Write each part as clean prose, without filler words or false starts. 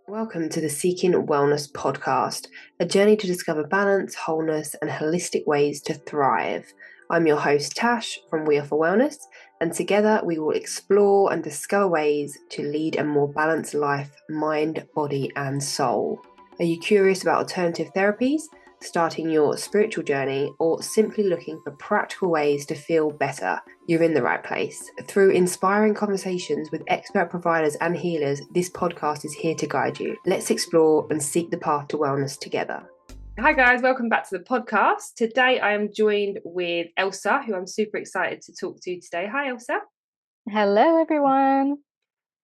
Welcome to the Seeking Wellness podcast, a journey to discover balance, wholeness, and holistic ways to thrive. I'm your host, Tash from We Are for Wellness, and together we will explore and discover ways to lead a more balanced life, mind, body, and soul. Are you curious about alternative therapies, starting your spiritual journey, or simply looking for practical ways to feel better? You're in the right place. Through inspiring conversations with expert providers and healers, this podcast is here to guide you. Let's explore and seek the path to wellness together. Hi guys, welcome back to the podcast. Today I am joined with Elsa, who I'm super excited to talk to today. Hi Elsa. Hello everyone.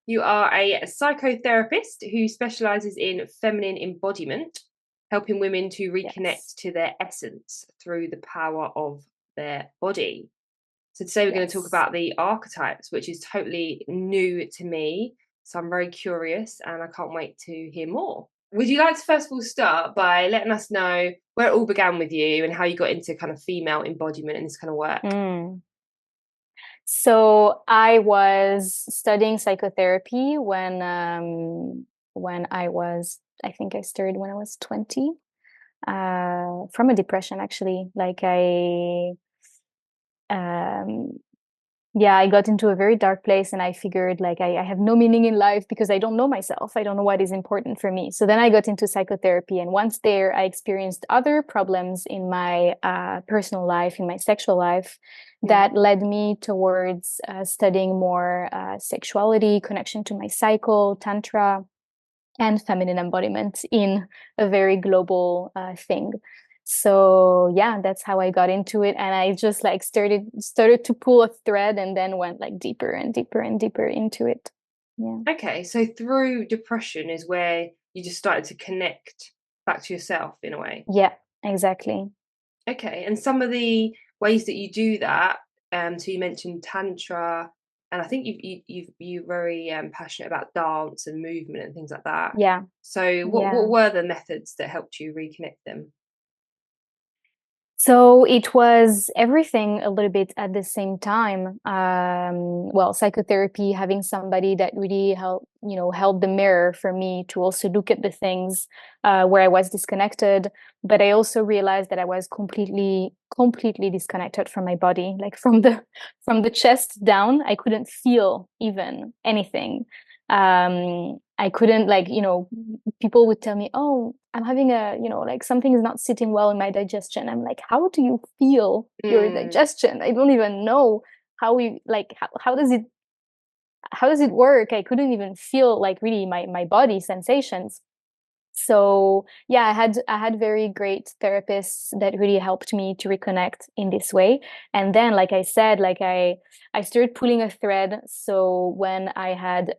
You are a psychotherapist who specialises in feminine embodiment, helping women to reconnect to their essence through the power of their body. So today we're going to talk about the archetypes, which is totally new to me. So I'm very curious and I can't wait to hear more. Would you like to first of all start by letting us know where it all began with you and how you got into kind of female embodiment and this kind of work? So I was studying psychotherapy when I was, I think I started when I was 20, from a depression actually. I got into a very dark place and I figured I have no meaning in life because I don't know myself. I don't know what is important for me. So then I got into psychotherapy, and once there, I experienced other problems in my personal life, in my sexual life, that led me towards studying more sexuality, connection to my cycle, tantra, and feminine embodiment in a very global thing. So yeah, that's how I got into it, and I just started to pull a thread and then went deeper and deeper and deeper into it. Yeah. Okay, so through depression is where you just started to connect back to yourself in a way. Yeah, exactly. Okay, and some of the ways that you do that, so you mentioned tantra, and I think you're very passionate about dance and movement and things like that. Yeah. So what Yeah. were the methods that helped you reconnect them? So it was everything a little bit at the same time. Psychotherapy, having somebody that really held the mirror for me to also look at the things where I was disconnected. But I also realized that I was completely disconnected from my body, like from the chest down. I couldn't feel even anything. I couldn't people would tell me, oh, I'm having something is not sitting well in my digestion. I'm like, how do you feel your digestion? I don't even know how does it work? I couldn't even feel really my body sensations. So yeah, I had very great therapists that really helped me to reconnect in this way. And then, like I said, I started pulling a thread. So when I had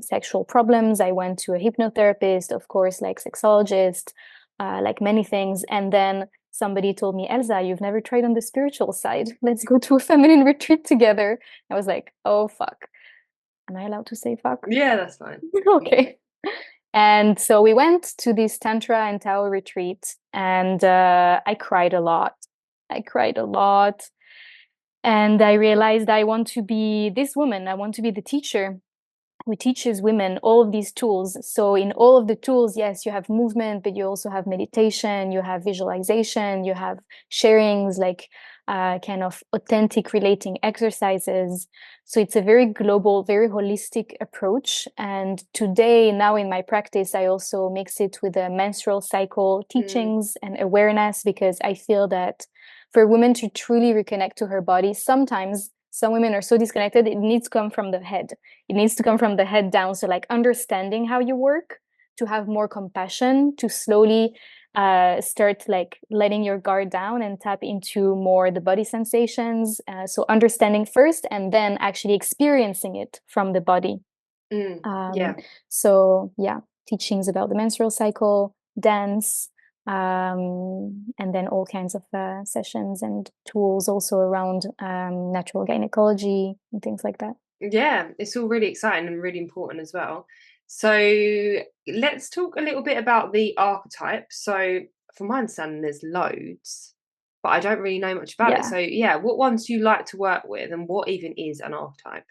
sexual problems, I went to a hypnotherapist, of course, like sexologist, like many things. And then somebody told me, Elsa, you've never tried on the spiritual side. Let's go to a feminine retreat together. I was like, oh fuck. Am I allowed to say fuck? Yeah, that's fine. Okay. And so we went to this Tantra and Tao retreat, and I cried a lot. I cried a lot. And I realized I want to be this woman. I want to be the teacher who teaches women all of these tools. So in all of the tools, yes, you have movement, but you also have meditation, you have visualization, you have sharings, kind of authentic relating exercises. So it's a very global, very holistic approach. And today, now in my practice, I also mix it with the menstrual cycle teachings and awareness, because I feel that for a woman to truly reconnect to her body, sometimes some women are so disconnected, it needs to come from the head. It needs to come from the head down. So understanding how you work, to have more compassion, to slowly start letting your guard down and tap into more the body sensations. So understanding first and then actually experiencing it from the body. Yeah. So yeah, teachings about the menstrual cycle, dance, and then all kinds of sessions and tools also around natural gynecology and things like that. Yeah, it's all really exciting and really important as well. So let's talk a little bit about the archetypes. So from my understanding, there's loads, but I don't really know much about it. Yeah. So yeah, what ones do you like to work with and what even is an archetype?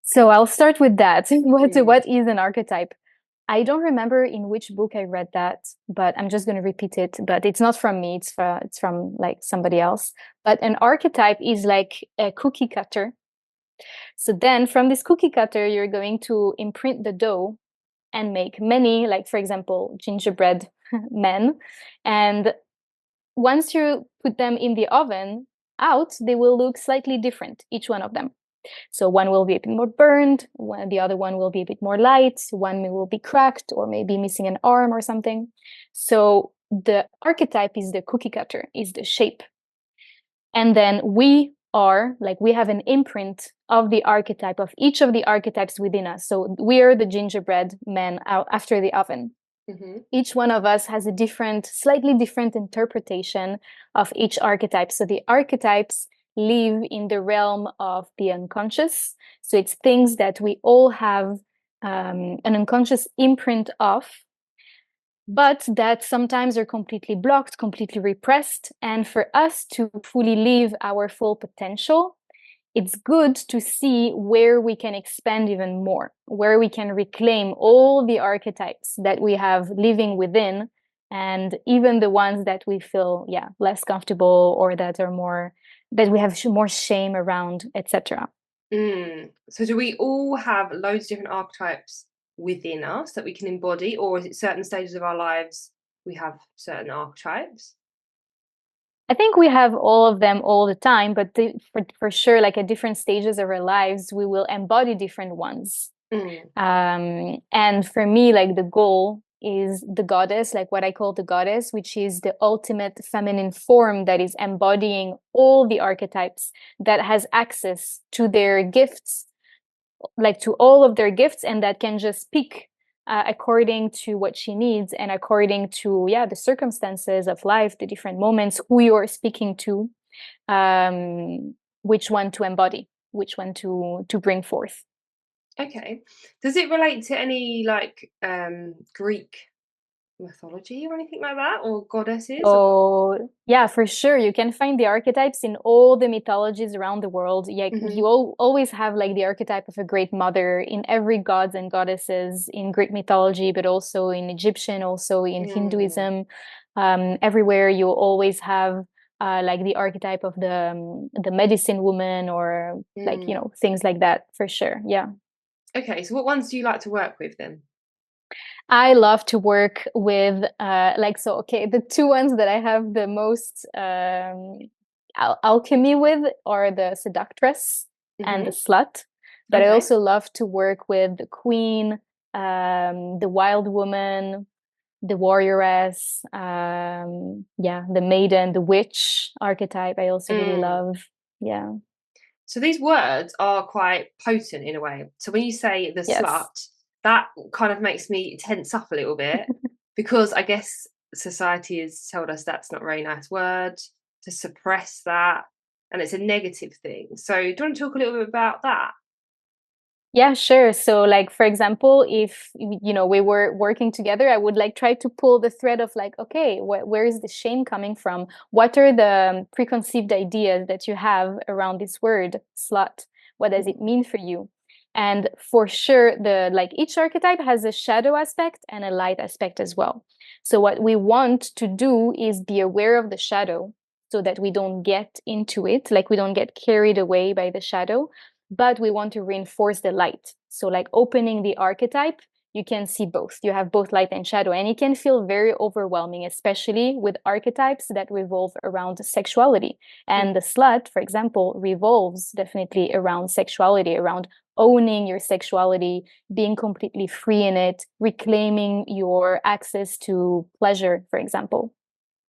So I'll start with that. What is an archetype? I don't remember in which book I read that, but I'm just going to repeat it. But it's not from me, it's from like somebody else. But an archetype is like a cookie cutter. So then from this cookie cutter, you're going to imprint the dough and make many, like for example, gingerbread men. And once you put them in the oven out, they will look slightly different, each one of them. So one will be a bit more burned, the other one will be a bit more light, one will be cracked or maybe missing an arm or something. So the archetype is the cookie cutter, is the shape. And then we have an imprint of the archetype, of each of the archetypes within us. So we are the gingerbread men out after the oven. Mm-hmm. Each one of us has a slightly different interpretation of each archetype. So the archetypes live in the realm of the unconscious. So it's things that we all have an unconscious imprint of, but that sometimes are completely blocked, completely repressed. And for us to fully live our full potential, it's good to see where we can expand even more, where we can reclaim all the archetypes that we have living within, and even the ones that we feel, less comfortable or that we have more shame around, etc. So do we all have loads of different archetypes within us that we can embody, or is it certain stages of our lives we have certain archetypes? I think we have all of them all the time, but for sure, like at different stages of our lives, we will embody different ones. And for me, like the goal is the goddess, like what I call the goddess, which is the ultimate feminine form that is embodying all the archetypes, that has access to their gifts, like to all of their gifts, and that can just pick according to what she needs and according to the circumstances of life, the different moments, who you're speaking to, which one to embody, which one to bring forth. Okay. Does it relate to any like Greek mythology or anything like that, or goddesses? Oh, yeah, for sure. You can find the archetypes in all the mythologies around the world. Yeah, mm-hmm. You always have like the archetype of a great mother in every gods and goddesses in Greek mythology, but also in Egyptian, also in Hinduism. Everywhere you always have like the archetype of the medicine woman, or like, things like that, for sure. Yeah. Okay, so what ones do you like to work with then? I love to work with the two ones that I have the most alchemy with are the seductress and the slut. But I also love to work with the queen, the wild woman, the warrioress, the maiden, the witch archetype I also really love. Yeah. So these words are quite potent in a way. So when you say the slut, that kind of makes me tense up a little bit because I guess society has told us that's not a very nice word, to suppress that, and it's a negative thing. So do you want to talk a little bit about that? Yeah, sure. So like, for example, if, we were working together, I would like try to pull the thread of like, okay, where is the shame coming from? What are the preconceived ideas that you have around this word, slut? What does it mean for you? And for sure, each archetype has a shadow aspect and a light aspect as well. So what we want to do is be aware of the shadow so that we don't get into it, like we don't get carried away by the shadow, but we want to reinforce the light. So like opening the archetype, you can see both. You have both light and shadow, and it can feel very overwhelming, especially with archetypes that revolve around sexuality. And the slut, for example, revolves definitely around sexuality, around owning your sexuality, being completely free in it, reclaiming your access to pleasure, for example.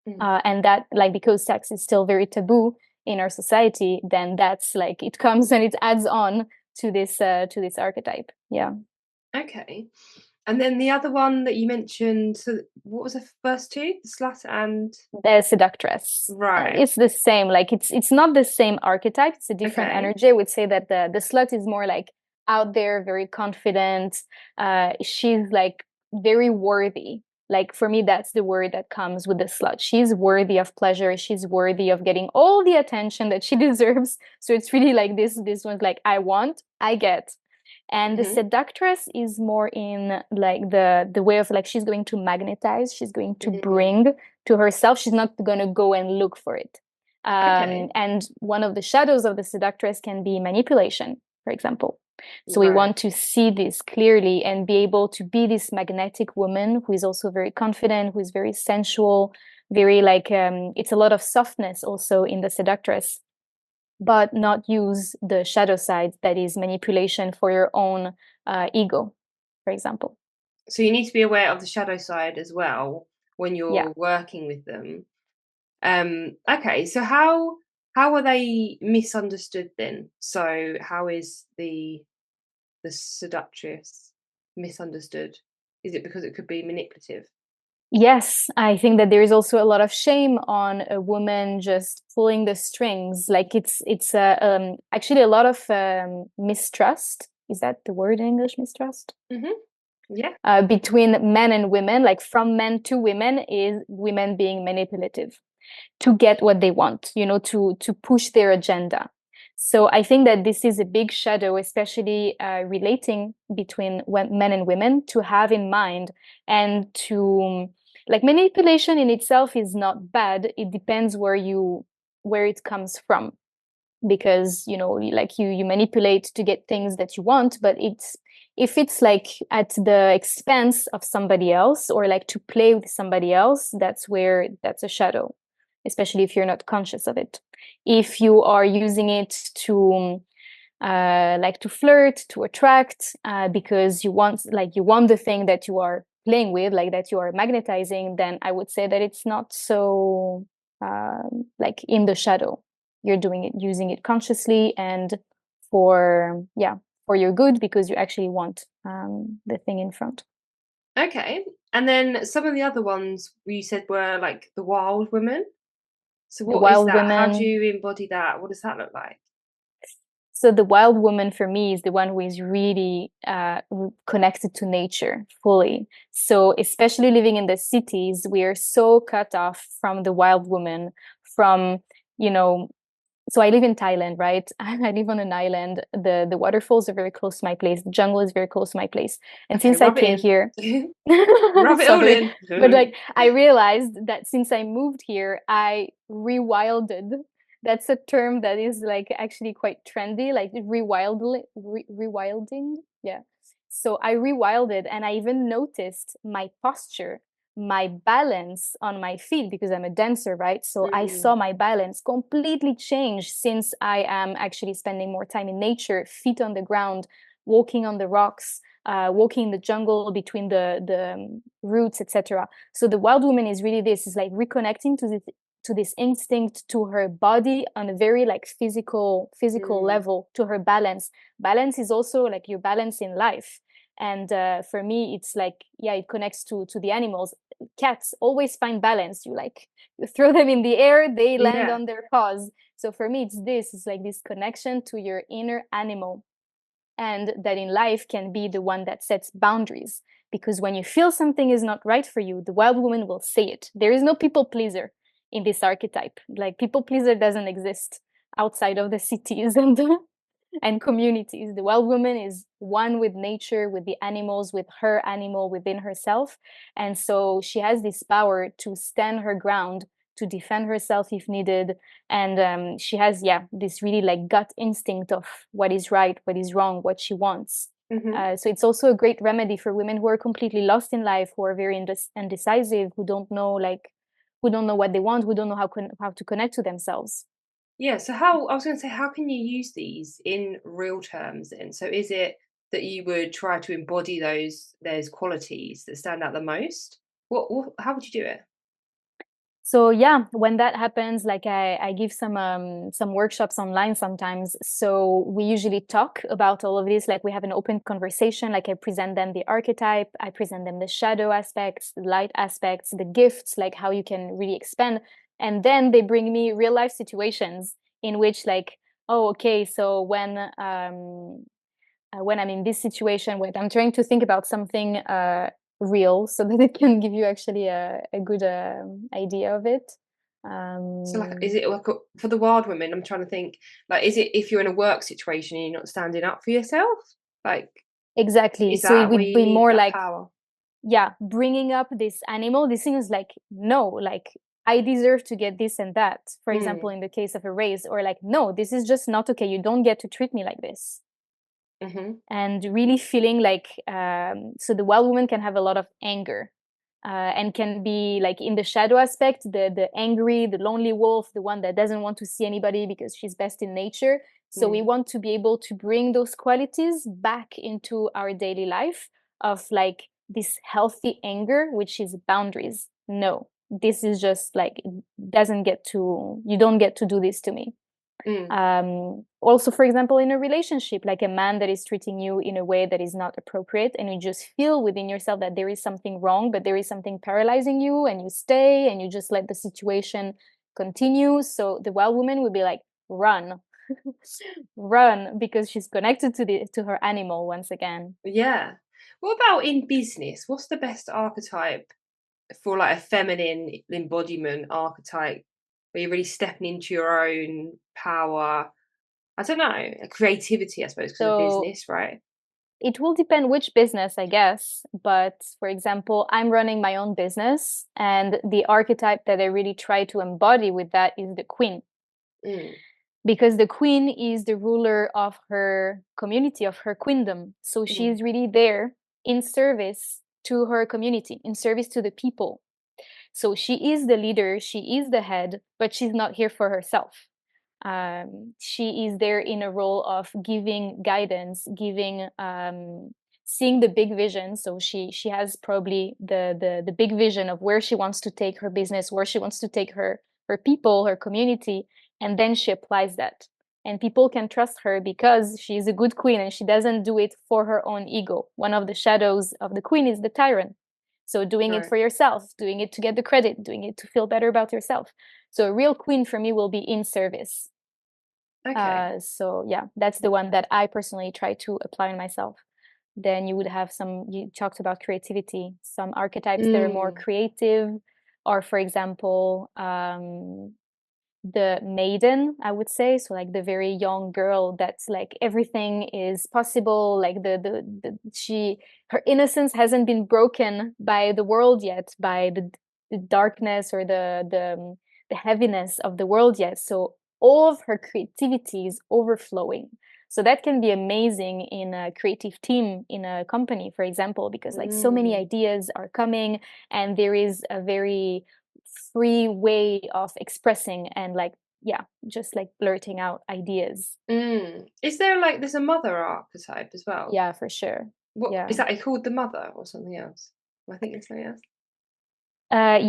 And that, like, because sex is still very taboo in our society, then that's like it comes and it adds on to this archetype. Yeah. Okay. And then the other one that you mentioned, so what was the first two? The slut and the seductress. Right. It's the same. Like it's not the same archetype. It's a different energy. I would say that the slut is more like out there, very confident. She's like very worthy. Like for me, that's the word that comes with the slut. She's worthy of pleasure. She's worthy of getting all the attention that she deserves. So it's really like this one's like, I want, I get. And the seductress is more in like the way of like she's going to magnetize, she's going to bring to herself, she's not going to go and look for it. And one of the shadows of the seductress can be manipulation, for example. So we want to see this clearly and be able to be this magnetic woman who is also very confident, who is very sensual, very like it's a lot of softness also in the seductress, but not use the shadow side that is manipulation for your own ego, for example. So you need to be aware of the shadow side as well when you're working with them. Okay, so how are they misunderstood then? So how is the seductress misunderstood? Is it because it could be manipulative? Yes, I think that there is also a lot of shame on a woman just pulling the strings. Like it's actually a lot of mistrust. Is that the word in English, mistrust? Yeah. Between men and women, like from men to women, is women being manipulative to get what they want, you know, to push their agenda. So I think that this is a big shadow, especially relating between men and women, to have in mind, and to like manipulation in itself is not bad. It depends where it comes from, because you know, like you manipulate to get things that you want, but if it's like at the expense of somebody else, or like to play with somebody else, that's a shadow, especially if you're not conscious of it. If you are using it to like to flirt, to attract, because you want the thing that you are playing with, like that you are magnetizing, then I would say that it's not so like in the shadow. You're doing it, using it consciously and for your good, because you actually want the thing in front. Okay. And then some of the other ones you said were like the wild women. So The what is wild that? How do women. you embody that? What does that look like? So the wild woman for me is the one who is really connected to nature fully. So especially living in the cities, we are so cut off from the wild woman, from, you know, so I live in Thailand, right? I live on an island. The waterfalls are very close to my place. The jungle is very close to my place. And Okay, since I rub it came here, in. Rub it all sorry, in. but like I realized that since I moved here, I rewilded. That's a term that is like actually quite trendy, like rewilding. Yeah. So I rewilded, and I even noticed my posture, my balance on my feet, because I'm a dancer, right? So I saw my balance completely change since I am actually spending more time in nature, feet on the ground, walking on the rocks, walking in the jungle between the roots, etc. So the wild woman is really this, is like reconnecting to this instinct, to her body on a very like physical level, to her balance. Balance is also like your balance in life. And for me, it's like, yeah, it connects to the animals. Cats always find balance. You throw them in the air, they land Yeah. on their paws. So for me, it's like this connection to your inner animal, and that in life can be the one that sets boundaries. Because when you feel something is not right for you, the wild woman will say it. There is no people pleaser in this archetype. Like people pleaser doesn't exist outside of the cities and communities. The wild woman is one with nature, with the animals, with her animal within herself. And so she has this power to stand her ground, to defend herself if needed. And she has, this really like gut instinct of what is right, what is wrong, what she wants. So it's also a great remedy for women who are completely lost in life, who are very indecisive, who don't know what they want, who don't know how to connect to themselves. Yeah, so I was going to say, how can you use these in real terms then? So is it that you would try to embody those qualities that stand out the most? How would you do it? So yeah, when that happens, like I give some workshops online sometimes. So we usually talk about all of this. Like we have an open conversation. Like I present them the archetype, I present them the shadow aspects, the light aspects, the gifts, like how you can really expand. And then they bring me real life situations in which like, oh, okay, so when I'm in this situation, when I'm trying to think about something real, so that it can give you actually a good idea of it. So like, is it like for the wild women? I'm trying to think. Like, is it if you're in a work situation and you're not standing up for yourself? Like, Exactly. is So it that where would you be need more that like, power? yeah, bringing up this animal. This thing is like, no, like I deserve to get this and that. For example, Mm. in the case of a raise, or like, no, this is just not okay. You don't get to treat me like this. Mm-hmm. And really feeling like, so the wild woman can have a lot of anger, and can be like in the shadow aspect, the angry, the lonely wolf, the one that doesn't want to see anybody because she's best in nature. So we Mm. want to be able to bring those qualities back into our daily life, of like this healthy anger, which is boundaries. No, this is just like, doesn't get to, you don't get to do this to me. Mm. Also, for example, in a relationship, like a man that is treating you in a way that is not appropriate, and you just feel within yourself that there is something wrong, but there is something paralyzing you, and you stay and you just let the situation continue. So the wild woman would be like, run, run, because she's connected to her animal once again. Yeah. What about in business? What's the best archetype for like a feminine embodiment archetype where you're really stepping into your own power? I don't know, creativity, I suppose, because of So business, right? it will depend which business, I guess. But for example, I'm running my own business, and the archetype that I really try to embody with that is the queen. Mm. Because the queen is the ruler of her community, of her queendom. So Mm. she's really there in service to her community, in service to the people. So she is the leader, she is the head, but she's not here for herself. She is there in a role of giving guidance, giving, seeing the big vision. So she has probably the big vision of where she wants to take her business, where she wants to take her people, her community, and then she applies that. And people can trust her because she is a good queen and she doesn't do it for her own ego. One of the shadows of the queen is the tyrant. So doing it Right. for yourself, doing it to get the credit, doing it to feel better about yourself. So a real queen for me will be in service. Okay. So yeah, that's the one that I personally try to apply on myself. Then you would have some, you talked about creativity, some archetypes that are more Mm. creative, or for example, the maiden, I would say. So like the very young girl that's like everything is possible, like she, her innocence hasn't been broken by the world yet, by the darkness or the heaviness of the world yet. So all of her creativity is overflowing. So that can be amazing in a creative team in a company, for example, because like so many Mm. ideas are coming, and there is a very free way of expressing and like, yeah, just like blurting out ideas. Mm. Is there like there's a mother archetype as well? Yeah, for sure. What Yeah. is that called, the mother or something else? I think it's something else.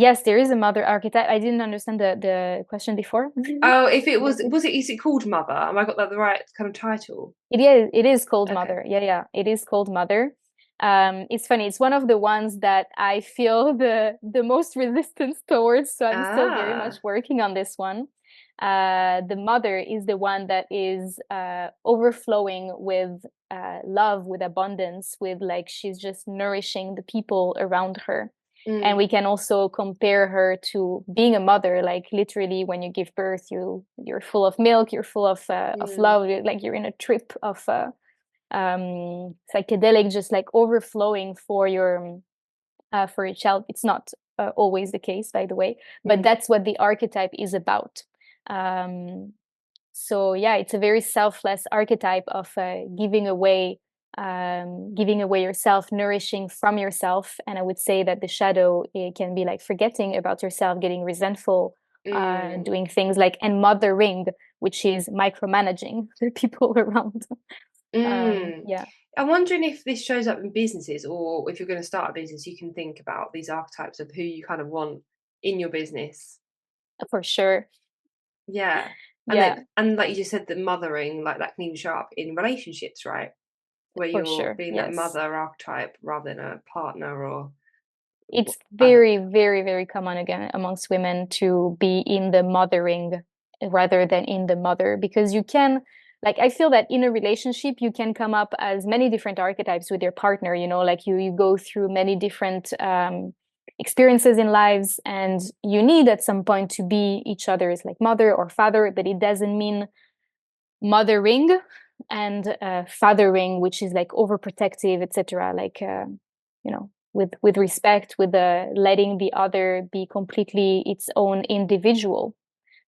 Yes, there is a mother archetype. I didn't understand the question before. Oh, if it What was it, is it called mother? Have I got that the right kind of title? it is called Okay. mother. Yeah, yeah, it is called mother. It's funny. It's one of the ones that I feel the most resistance towards. So I'm still very much Ah. working on this one. The mother is the one that is overflowing with love, with abundance, with like she's just nourishing the people around her. And Mm. we can also compare her to being a mother, like literally when you give birth, you're full of milk, you're full of Mm. love, like you're in a trip of psychedelic, just like overflowing for your child. It's not always the case, by the way, but Mm. that's what the archetype is about. Um, so yeah, it's a very selfless archetype of giving away yourself, nourishing from yourself. And I would say that the shadow, it can be like forgetting about yourself, getting resentful, Mm. doing things like, and mothering, which is micromanaging the people around. Mm. Yeah, I'm wondering if this shows up in businesses, or if you're going to start a business, you can think about these archetypes of who you kind of want in your business. for sure. Yeah. And Yeah, like you just said, the mothering, like that can even show up in relationships, right? Where for you're sure. being that Yes. mother archetype rather than a partner or It's I don't. very, very, very common again amongst women to be in the mothering rather than in the mother, because you can, like, I feel that in a relationship you can come up as many different archetypes with your partner, like you go through many different experiences in lives, and you need at some point to be each other's like mother or father, but it doesn't mean mothering. and fathering, which is like overprotective, etc. Like with respect, with letting the other be completely its own individual,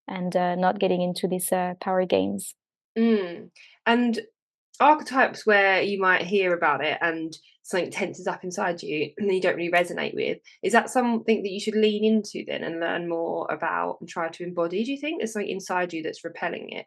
and not getting into these power games. And archetypes where you might hear about it and something tenses up inside you and you don't really resonate with, is that something that you should lean into then and learn more about and try to embody? Do you think there's something inside you that's repelling it?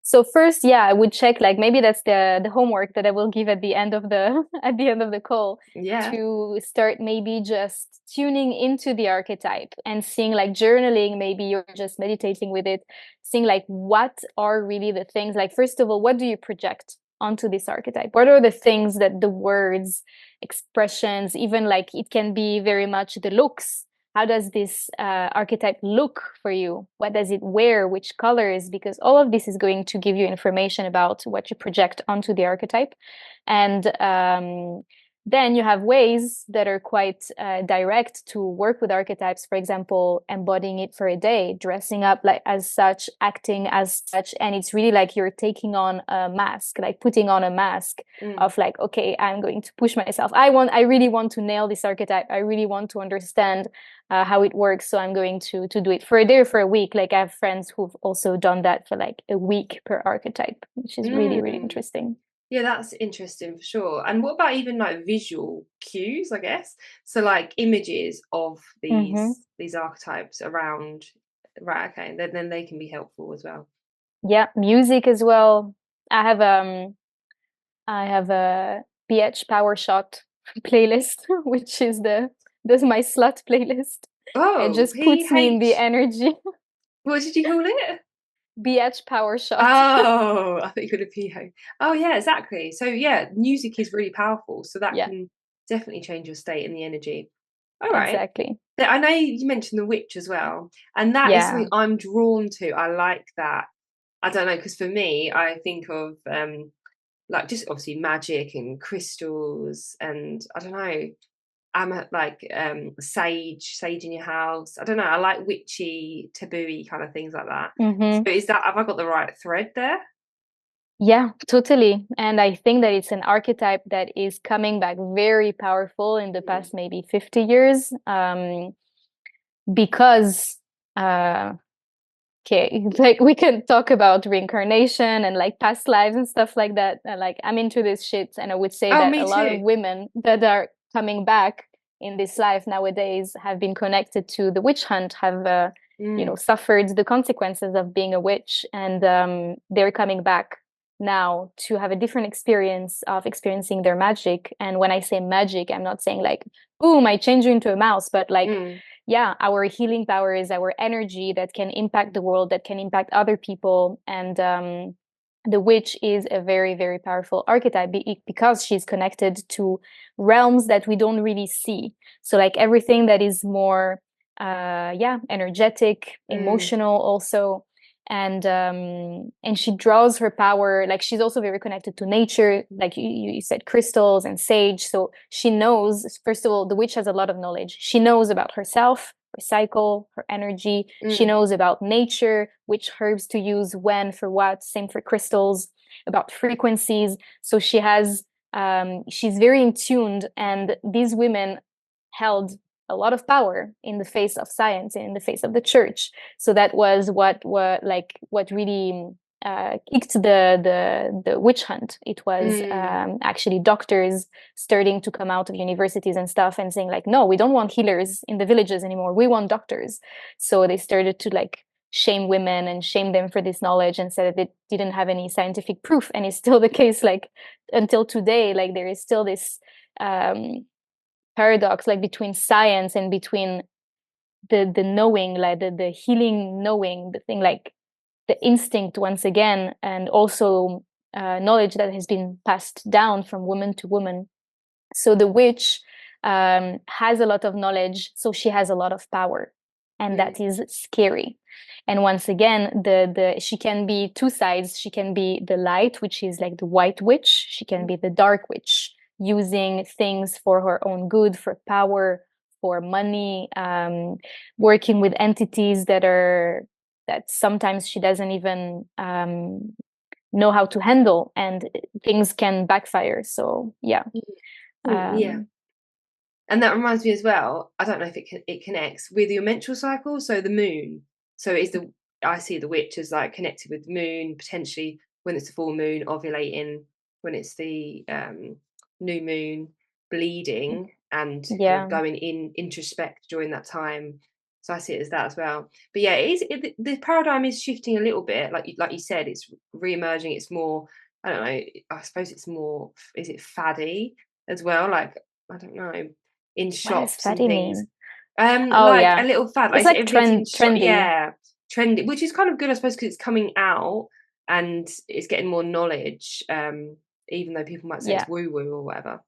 So first, yeah, I would check, like, maybe that's the homework that I will give at the end of the at the end of the call, Yeah. to start maybe just tuning into the archetype and seeing, like, journaling, maybe you're just meditating with it, seeing like what are really the things, like, first of all, what do you project onto this archetype? What are the things that the words, expressions, even like it can be very much the looks. How does this archetype look for you? What does it wear? Which colors? Because all of this is going to give you information about what you project onto the archetype. And then you have ways that are quite direct to work with archetypes. For example, embodying it for a day, dressing up like as such, acting as such. And it's really like you're taking on a mask, like putting on a mask of like, okay, I'm going to push myself. I really want to nail this archetype. I really want to understand how it works. So I'm going to do it for a day or for a week. Like, I have friends who've also done that for like a week per archetype, which is really, really interesting. Yeah, that's interesting for sure. And what about even like visual cues, I guess? So like images of Mm-hmm. these archetypes around, right, okay, then they can be helpful as well. Yeah, music as well. I have I have a BH Power Shot playlist, which is that's my slut playlist. It Oh, just puts me in the PH, energy. what did you call it? BH Power Shot. Oh, I think you called it PH. Oh yeah, exactly. So yeah, music is really powerful. So that Yeah, can definitely change your state and the energy. All right. exactly. I know you mentioned the witch as well, and that is Yeah. something I'm drawn to. I like that. I don't know, because for me, I think of like just obviously magic and crystals, and I don't know. I'm at like sage in your house. I don't know. I like witchy, taboo kind of things like that. Mm-hmm. So is that, have I got the right thread there? Yeah, totally. And I think that it's an archetype that is coming back very powerful in the Mm. past maybe 50 years, because okay, like we can talk about reincarnation and like past lives and stuff like that. Like, I'm into this shit, and I would say Oh, that me a lot of too. women that are coming back in this life nowadays have been connected to the witch hunt, have Mm, suffered the consequences of being a witch, and they're coming back now to have a different experience of experiencing their magic. And when I say magic, I'm not saying like, boom, I change you into a mouse, but like, mm, yeah, our healing power is our energy that can impact the world, that can impact other people. And the witch is a very, very powerful archetype because she's connected to realms that we don't really see. So like everything that is more energetic, mm, emotional also. And she draws her power, like she's also very connected to nature, like you said, crystals and sage. So she knows, first of all, the witch has a lot of knowledge. She knows about herself, her cycle, her energy. She mm, knows about nature, which herbs to use, when, for what. Same for crystals, about frequencies. So she's very in tuned, and these women held a lot of power in the face of science and in the face of the church. So that was what really kicked the witch hunt. It was mm, actually doctors starting to come out of universities and stuff and saying like, no, we don't want healers in the villages anymore. We want doctors. So they started to like shame women and shame them for this knowledge, and said that it didn't have any scientific proof. And it's still the case, like until today. Like there is still this paradox, like between science and between the knowing, like the healing knowing, the thing, like the instinct once again, and also knowledge that has been passed down from woman to woman. So the witch has a lot of knowledge, so she has a lot of power, and mm, that is scary. And once again, the she can be two sides. She can be the light, which is like the white witch. She can be the dark witch, using things for her own good, for power, for money, working with entities that sometimes she doesn't even know how to handle, and things can backfire. So yeah. Yeah. And that reminds me as well, I don't know if it connects with your menstrual cycle, so the moon. So I see the witch as like connected with the moon, potentially when it's the full moon, ovulating, when it's the new moon, bleeding, and kind of Yeah. going in introspect during that time. So I see it as that as well. But yeah, the paradigm is shifting a little bit. Like you said, it's re-emerging. It's more, I don't know, I suppose it's more, is it faddy as well? Like, I don't know, in What does shops and fatty things. mean? Oh Like a yeah. little fad, It's like like everything's in trendy. yeah, trendy, which is kind of good, I suppose, because it's coming out and it's getting more knowledge. Even though people might say Yeah. it's woo woo or whatever.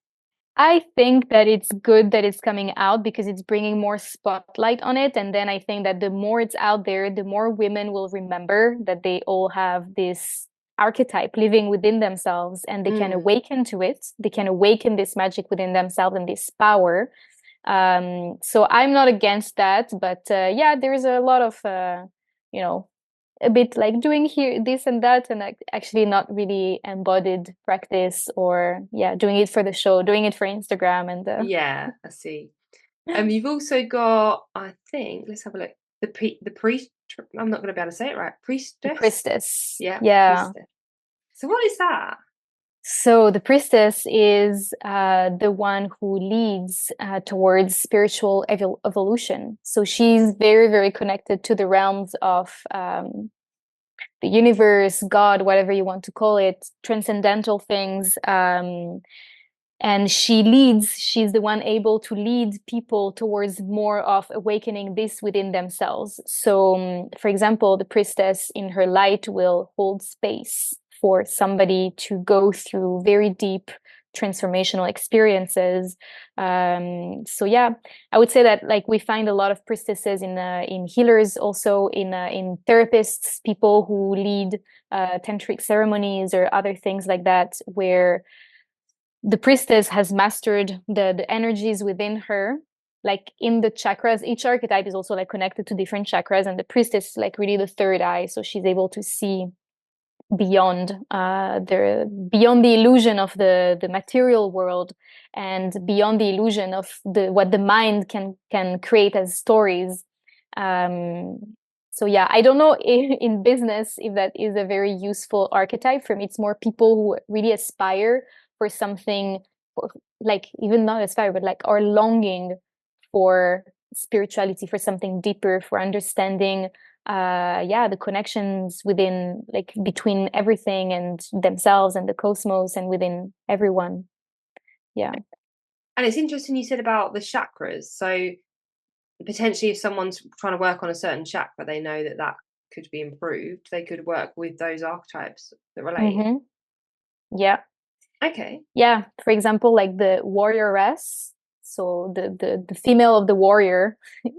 I think that it's good that it's coming out because it's bringing more spotlight on it. And then I think that the more it's out there, the more women will remember that they all have this archetype living within themselves, and they can Mm, awaken to it. They can awaken this magic within themselves and this power. So I'm not against that, but yeah, there is a lot of, you know, a bit like doing here this and that, and like actually not really embodied practice, or yeah, doing it for the show, doing it for Instagram, and yeah, I see. You've also got, I think, let's have a look. The priest. I'm not going to be able to say it right. the Priestess. priestess. Yeah, Yeah. priestess. So what is that? So the priestess is the one who leads towards spiritual evolution. So she's very, very connected to the realms of the universe, God, whatever you want to call it, transcendental things. And she's the one able to lead people towards more of awakening this within themselves. So, for example, the priestess in her light will hold space for somebody to go through very deep transformational experiences. So yeah, I would say that like we find a lot of priestesses in healers, also in therapists, people who lead tantric ceremonies or other things like that, where the priestess has mastered the energies within her, like in the chakras. Each archetype is also like connected to different chakras, and the priestess is like really the third eye, so she's able to see beyond the illusion of the material world, and beyond the illusion of the what the mind can create as stories. um so yeah, I don't know in business if that is a very useful archetype. For me, it's more people who really aspire for something, for, like even not aspire, but like are longing for spirituality, for something deeper, for understanding yeah, the connections within, like between everything and themselves and the cosmos and within everyone. Yeah. And it's interesting you said about the chakras. So potentially, if someone's trying to work on a certain chakra, they know that that could be improved. They could work with those archetypes that relate. Mm-hmm. Yeah. Okay. Yeah, for example, like the warrioress. So the female of the warrior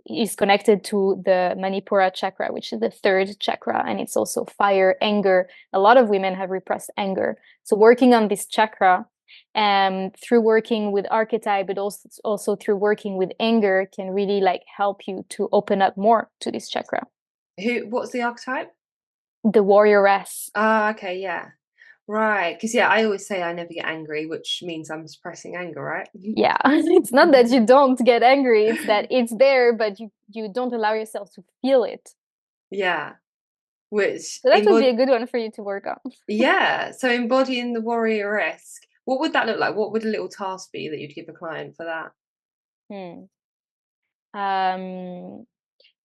is connected to the Manipura chakra, which is the third chakra, and it's also fire, anger. A lot of women have repressed anger. So working on this chakra, through working with archetype, but also through working with anger, can really like help you to open up more to this chakra. What's the archetype? The warrioress. Ah, okay, yeah. Right. Because yeah, I always say I never get angry, which means I'm suppressing anger, right? Yeah, it's not that you don't get angry, it's that it's there, but you don't allow yourself to feel it. Yeah. Which So that would be a good one for you to work on. yeah. So embodying the warrior-esque, what would that look like? What would a little task be that you'd give a client for that? Hmm.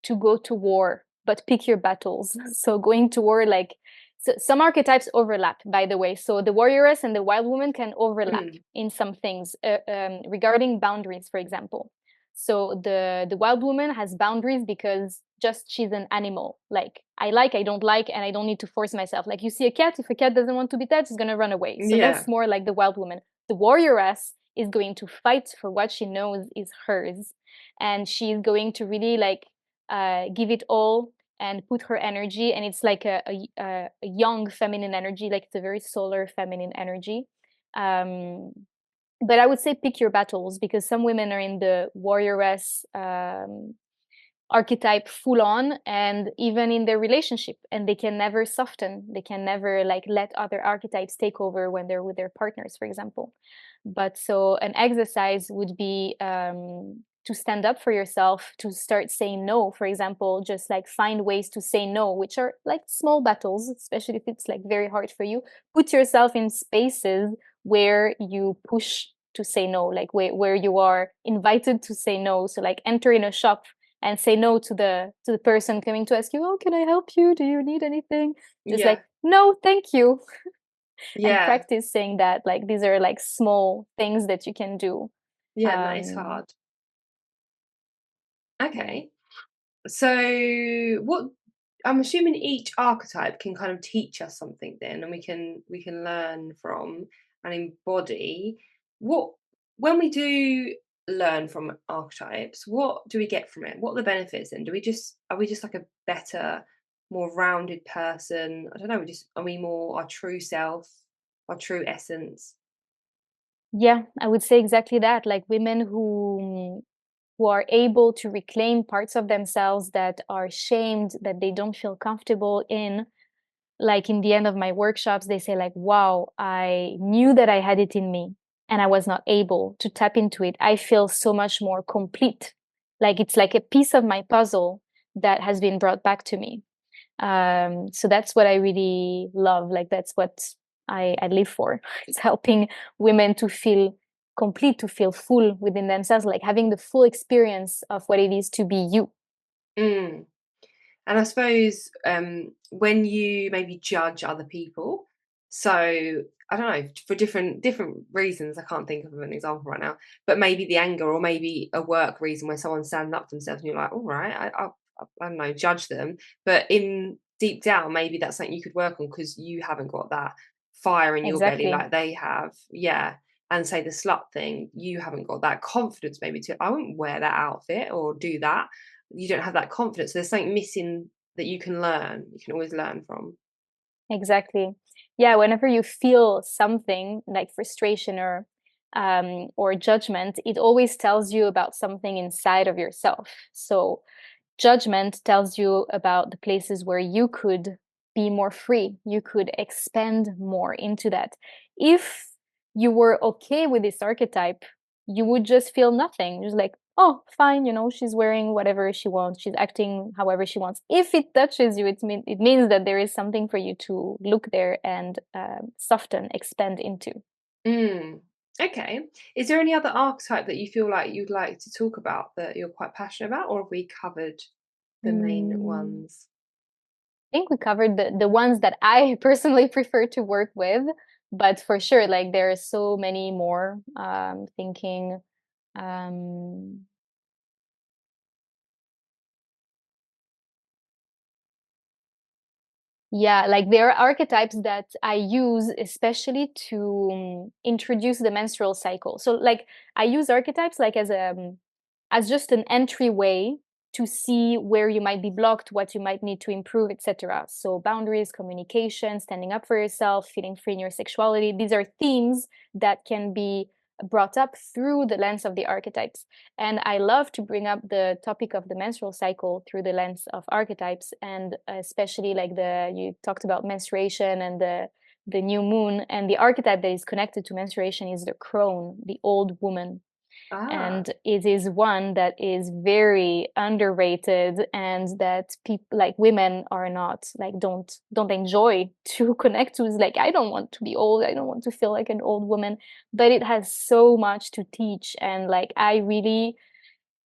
To go to war, but pick your battles. So going to war, like, so some archetypes overlap, by the way. So the warrioress and the wild woman can overlap Mm. in some things, regarding boundaries, for example. So the wild woman has boundaries because just she's an animal. Like I don't like, and I don't need to force myself. Like you see a cat, if a cat doesn't want to be touched, it's gonna run away. So Yeah. that's more like the wild woman. The warrioress is going to fight for what she knows is hers, and she's going to really like give it all and put her energy, and it's like a young feminine energy, like it's a very solar feminine energy. um but I would say pick your battles, because some women are in the warrioress archetype full on, and even in their relationship, and they can never soften, they can never like let other archetypes take over when they're with their partners, for example. But so an exercise would be to stand up for yourself, to start saying no, for example, just like find ways to say no, which are like small battles, especially if it's like very hard for you. Put yourself in spaces where you push to say no, like where you are invited to say no. So like enter in a shop and say no to the person coming to ask you, oh, can I help you, do you need anything? Just Yeah. like, no, thank you. And Yeah. practice saying that. Like these are like small things that you can do. Yeah, and that is hard. Yeah. Okay. So what, I'm assuming each archetype can kind of teach us something then, and we can learn from and embody what, when we do learn from archetypes, what do we get from it? What are the benefits, and are we just like a better, more rounded person? I don't know, are we more our true self, our true essence? Yeah, I would say exactly that. Like women who are able to reclaim parts of themselves that are shamed, that they don't feel comfortable in. Like in the end of my workshops, they say like, wow, I knew that I had it in me and I was not able to tap into it. I feel so much more complete. Like it's like a piece of my puzzle that has been brought back to me. So that's what I really love. Like that's what I live for. It's helping women to feel complete, to feel full within themselves, like having the full experience of what it is to be you. Mm. And I suppose when you maybe judge other people, so I don't know, for different reasons, I can't think of an example right now, but maybe the anger, or maybe a work reason where someone's standing up for themselves, and you're like, all right, I don't know, judge them, but in deep down, maybe that's something you could work on because you haven't got that fire in your belly Exactly. like they have, yeah. And say the slut thing, you haven't got that confidence maybe to, I wouldn't wear that outfit or do that, you don't have that confidence. So there's something missing that you can learn. You can always learn from. Exactly. Yeah, whenever you feel something like frustration or judgment, it always tells you about something inside of yourself. So judgment tells you about the places where you could be more free, you could expand more into that. If you were okay with this archetype, you would just feel nothing, just like, oh, fine, she's wearing whatever she wants, she's acting however she wants. If it touches you, it means that there is something for you to look there and soften, expand into. Mm. Okay. Is there any other archetype that you feel like you'd like to talk about that you're quite passionate about, or have we covered the main Mm, ones? I think we covered the ones that I personally prefer to work with, but for sure, like there are so many more. Thinking, um, yeah, like there are archetypes that I use especially to introduce the menstrual cycle. So, like I use archetypes like as just an entryway to see where you might be blocked, what you might need to improve, etc. So boundaries, communication, standing up for yourself, feeling free in your sexuality. These are themes that can be brought up through the lens of the archetypes. And I love to bring up the topic of the menstrual cycle through the lens of archetypes, and especially like you talked about menstruation and the new moon, and the archetype that is connected to menstruation is the crone, the old woman. Ah. And it is one that is very underrated, and that people like women are not like don't enjoy to connect to. Is like, I don't want to be old, I don't want to feel like an old woman, but it has so much to teach. And like I really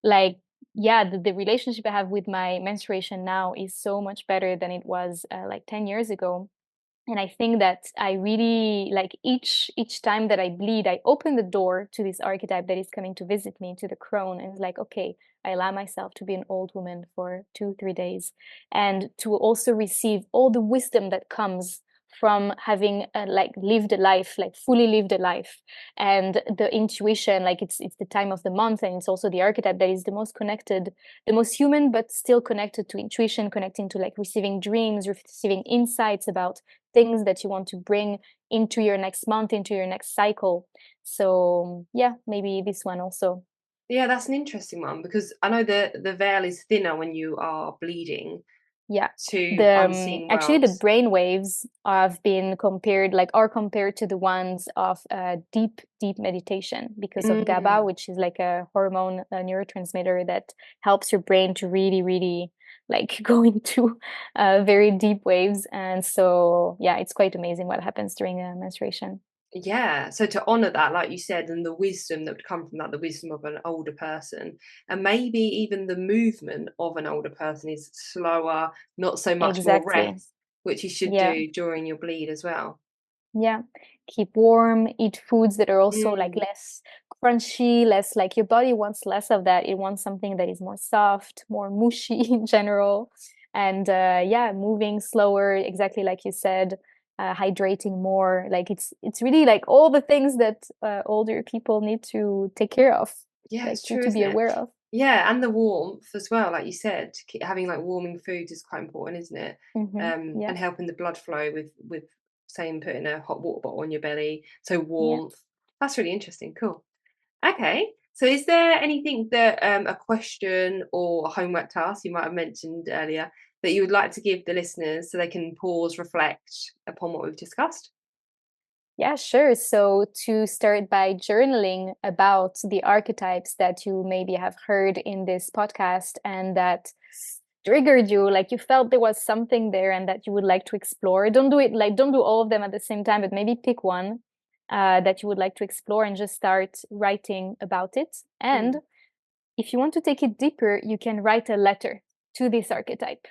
like, yeah, the relationship I have with my menstruation now is so much better than it was like 10 years ago. And I think that I really like each time that I bleed, I open the door to this archetype that is coming to visit me, to the crone, and it's like, okay, I allow myself to be an old woman for 2-3 days, and to also receive all the wisdom that comes from having like lived a life, like fully lived a life. And the intuition, like it's the time of the month, and it's also the archetype that is the most connected, the most human, but still connected to intuition, connecting to like receiving dreams, receiving insights about things that you want to bring into your next month, into your next cycle. So yeah, maybe this one also. Yeah, that's an interesting one, because I know the veil is thinner when you are bleeding Yeah. to The unseen actually the worlds. brain waves have been compared, like are compared to the ones of deep meditation because of GABA, Mm. which is like a hormone, a neurotransmitter that helps your brain to really like go into very deep waves. And so yeah, it's quite amazing what happens during a menstruation. Yeah, so to honour that, like you said, and the wisdom that would come from that, the wisdom of an older person, and maybe even the movement of an older person is slower, not so much more Exactly. rest, which you should Yeah. do during your bleed as well. Yeah. Keep warm, eat foods that are also like Mm. less crunchy, less like your body wants less of that. It wants something that is more soft, more mushy in general. And yeah, moving slower, exactly like you said, hydrating more. Like it's really like all the things that older people need to take care of, Yeah, like it's true, to be isn't it? aware of. Yeah, and the warmth as well, like you said, having like warming foods is quite important, isn't it? Yeah. And helping the blood flow with saying putting a hot water bottle on your belly, so Yeah. warmth. That's really interesting. Cool. Okay. So is there anything that a question or a homework task you might have mentioned earlier that you would like to give the listeners so they can pause, reflect upon what we've discussed? Yeah, sure. So to start by journaling about the archetypes that you maybe have heard in this podcast and that triggered you, like you felt there was something there and that you would like to explore. Don't do it like don't do all of them at the same time, but maybe pick one that you would like to explore and just start writing about it. And Mm. if you want to take it deeper, you can write a letter to this archetype.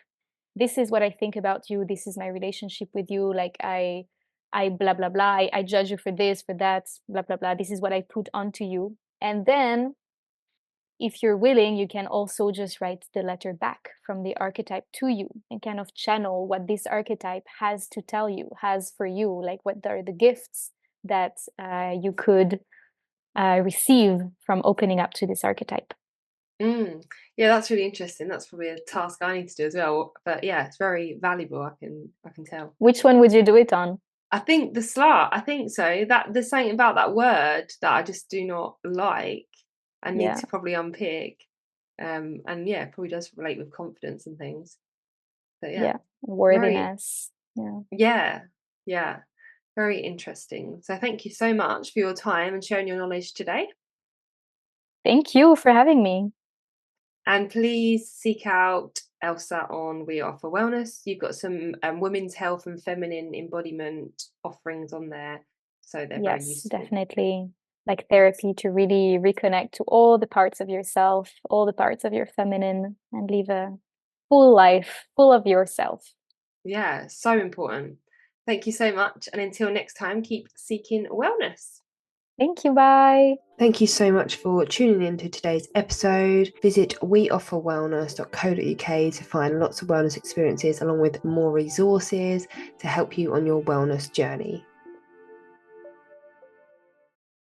This is what I think about you. This is my relationship with you. Like I blah blah blah. I judge you for this, for that, blah blah blah. This is what I put onto you. And then, if you're willing, you can also just write the letter back from the archetype to you and kind of channel what this archetype has to tell you, has for you. Like what are the gifts that you could receive from opening up to this archetype. Mm. Yeah, that's really interesting. That's probably a task I need to do as well. But yeah, it's very valuable. I can tell. Which one would you do it on? I think the slut. I think so. That there's something about that word that I just do not like. I need Yeah, to probably unpick. And yeah, probably does relate with confidence and things. But yeah, yeah. very Worthiness. Yeah. yeah, yeah, very interesting. So thank you so much for your time and sharing your knowledge today. Thank you for having me. And please seek out Elsa on We Offer Wellness. You've got some women's health and feminine embodiment offerings on there, so they're very Yes, useful. definitely. Like therapy to really reconnect to all the parts of yourself, all the parts of your feminine, and live a full life, full of yourself. Yeah, so important. Thank you so much. And until next time, keep seeking wellness. Thank you. Bye. Thank you so much for tuning in to today's episode. Visit weofferwellness.co.uk to find lots of wellness experiences along with more resources to help you on your wellness journey.